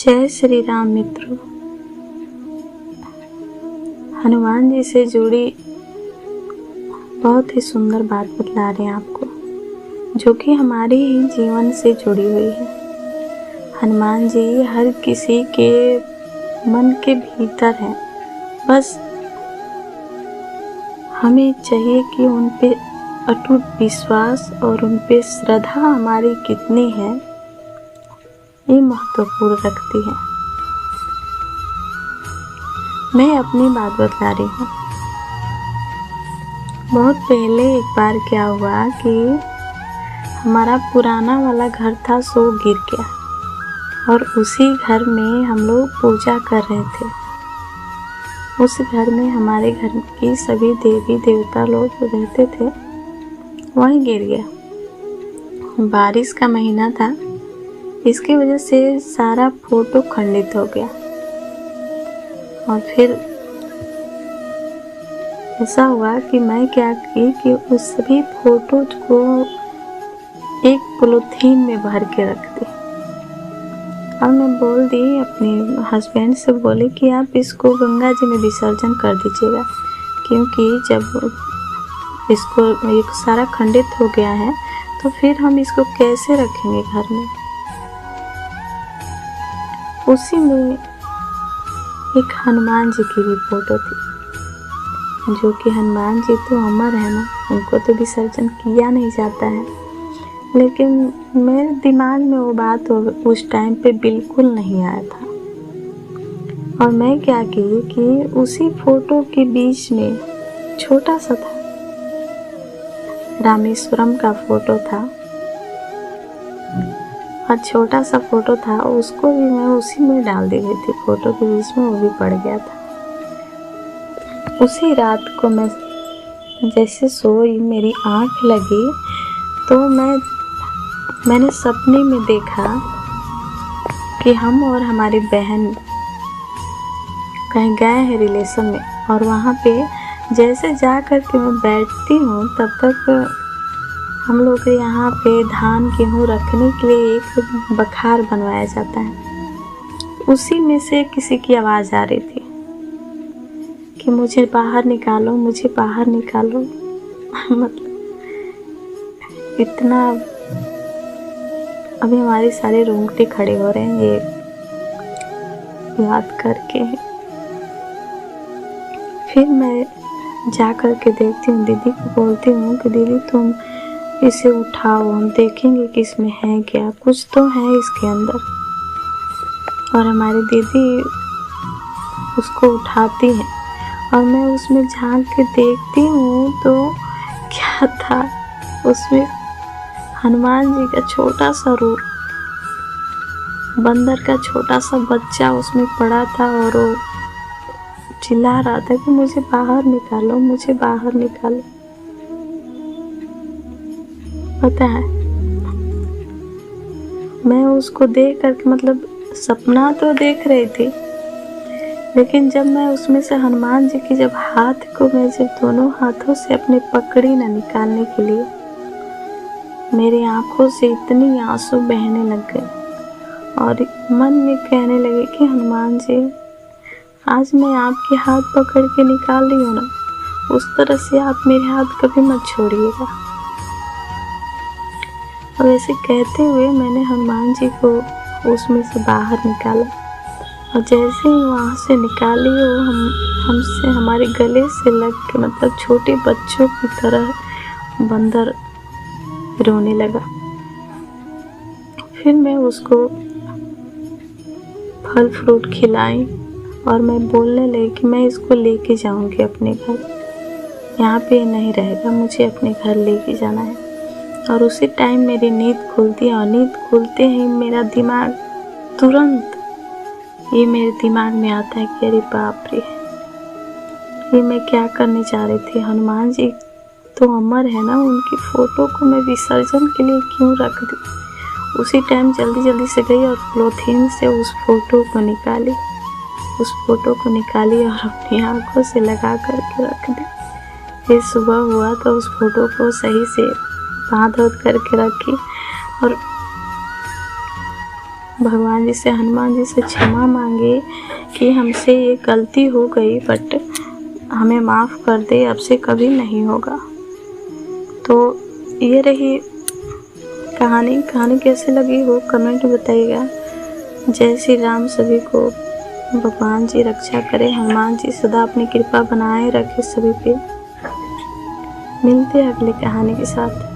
जय श्री राम मित्रों। हनुमान जी से जुड़ी बहुत ही सुंदर बात बतला रहे हैं आपको, जो कि हमारे ही जीवन से जुड़ी हुई है। हनुमान जी हर किसी के मन के भीतर हैं। बस हमें चाहिए कि उन पे अटूट विश्वास और उन पे श्रद्धा हमारी कितनी है, ये महत्वपूर्ण रखती है। मैं अपनी बात बता रही हूँ। बहुत पहले एक बार क्या हुआ कि हमारा पुराना वाला घर था, सो गिर गया और उसी घर में हम लोग पूजा कर रहे थे। उस घर में हमारे घर की सभी देवी देवता लोग रहते थे, वहीं गिर गया। बारिश का महीना था, इसकी वजह से सारा फोटो खंडित हो गया। और फिर ऐसा हुआ कि मैं क्या की कि उस सभी फोटो को एक पॉलीथीन में भर के रख दी और मैं बोल दी अपने हस्बैंड से, बोले कि आप इसको गंगा जी में विसर्जन कर दीजिएगा, क्योंकि जब इसको एक सारा खंडित हो गया है तो फिर हम इसको कैसे रखेंगे घर में। उसी में एक हनुमान जी की भी फोटो थी, जो कि हनुमान जी तो अमर है ना, उनको तो विसर्जन किया नहीं जाता है। लेकिन मेरे दिमाग में वो बात उस टाइम पे बिल्कुल नहीं आया था। और मैं क्या की कि उसी फोटो के बीच में छोटा सा था, रामेश्वरम का फोटो था और छोटा सा फोटो था, उसको भी मैं उसी में डाल दी गई थी। फोटो के बीच में वो भी पड़ गया था। उसी रात को मैं जैसे सोई, मेरी आंख लगी तो मैंने सपने में देखा कि हम और हमारी बहन कहीं गए हैं रिलेशन में, और वहाँ पे जैसे जा कर के मैं बैठती हूँ तब तक हम लोग के यहाँ पे धान गेहूँ रखने के लिए एक बखार बनवाया जाता है। उसी में से किसी की आवाज़ आ रही थी कि मुझे बाहर निकालो, मुझे बाहर निकालो। मतलब इतना, अभी हमारे सारे रोंगटे खड़े हो रहे हैं ये याद करके। फिर मैं जा कर के देखती हूँ, दीदी को बोलती हूँ कि दीदी तुम इसे उठाओ, हम देखेंगे कि इसमें है क्या, कुछ तो है इसके अंदर। और हमारी दीदी उसको उठाती है और मैं उसमें झांक के देखती हूँ तो क्या था, उसमें हनुमान जी का छोटा सा रूप, बंदर का छोटा सा बच्चा उसमें पड़ा था और वो चिल्ला रहा था कि मुझे बाहर निकालो, मुझे बाहर निकालो। पता है, मैं उसको देख करके, मतलब सपना तो देख रही थी, लेकिन जब मैं उसमें से हनुमान जी की जब हाथ को मैं जब दोनों हाथों से अपने पकड़ी ना निकालने के लिए, मेरी आंखों से इतनी आंसू बहने लग गए और मन में कहने लगे कि हनुमान जी, आज मैं आपके हाथ पकड़ के निकाल रही हूँ ना, उस तरह से आप मेरे हाथ कभी मत छोड़िएगा। और ऐसे कहते हुए मैंने हनुमान जी को उसमें से बाहर निकाला और जैसे ही वहाँ से निकाली वो हमसे हमारे गले से लग के, मतलब छोटे बच्चों की तरह बंदर रोने लगा। फिर मैं उसको फल फ्रूट खिलाई और मैं बोलने लगी कि मैं इसको लेके जाऊंगी अपने घर, यहाँ पे नहीं रहेगा, मुझे अपने घर लेके जाना है। और उसी टाइम मेरी नींद खुलती है और नींद खुलते ही मेरा दिमाग तुरंत ये मेरे दिमाग में आता है कि अरे बाप रे, ये मैं क्या करने जा रही थी। हनुमान जी तो अमर है ना, उनकी फ़ोटो को मैं विसर्जन के लिए क्यों रख दी। उसी टाइम जल्दी जल्दी से गई और पॉलीथीन से उस फोटो को निकाली और अपनी आंखों से लगा करके रख दी। फिर सुबह हुआ तो उस फोटो को सही से बांध करके रखी और भगवान जी से, हनुमान जी से क्षमा मांगे कि हमसे ये गलती हो गई, बट हमें माफ़ कर दे, अब से कभी नहीं होगा। तो ये रही कहानी। कहानी कैसी लगी हो कमेंट में बताइएगा। जय श्री राम। सभी को भगवान जी रक्षा करे, हनुमान जी सदा अपनी कृपा बनाए रखे सभी पे। मिलते हैं अगली कहानी के साथ।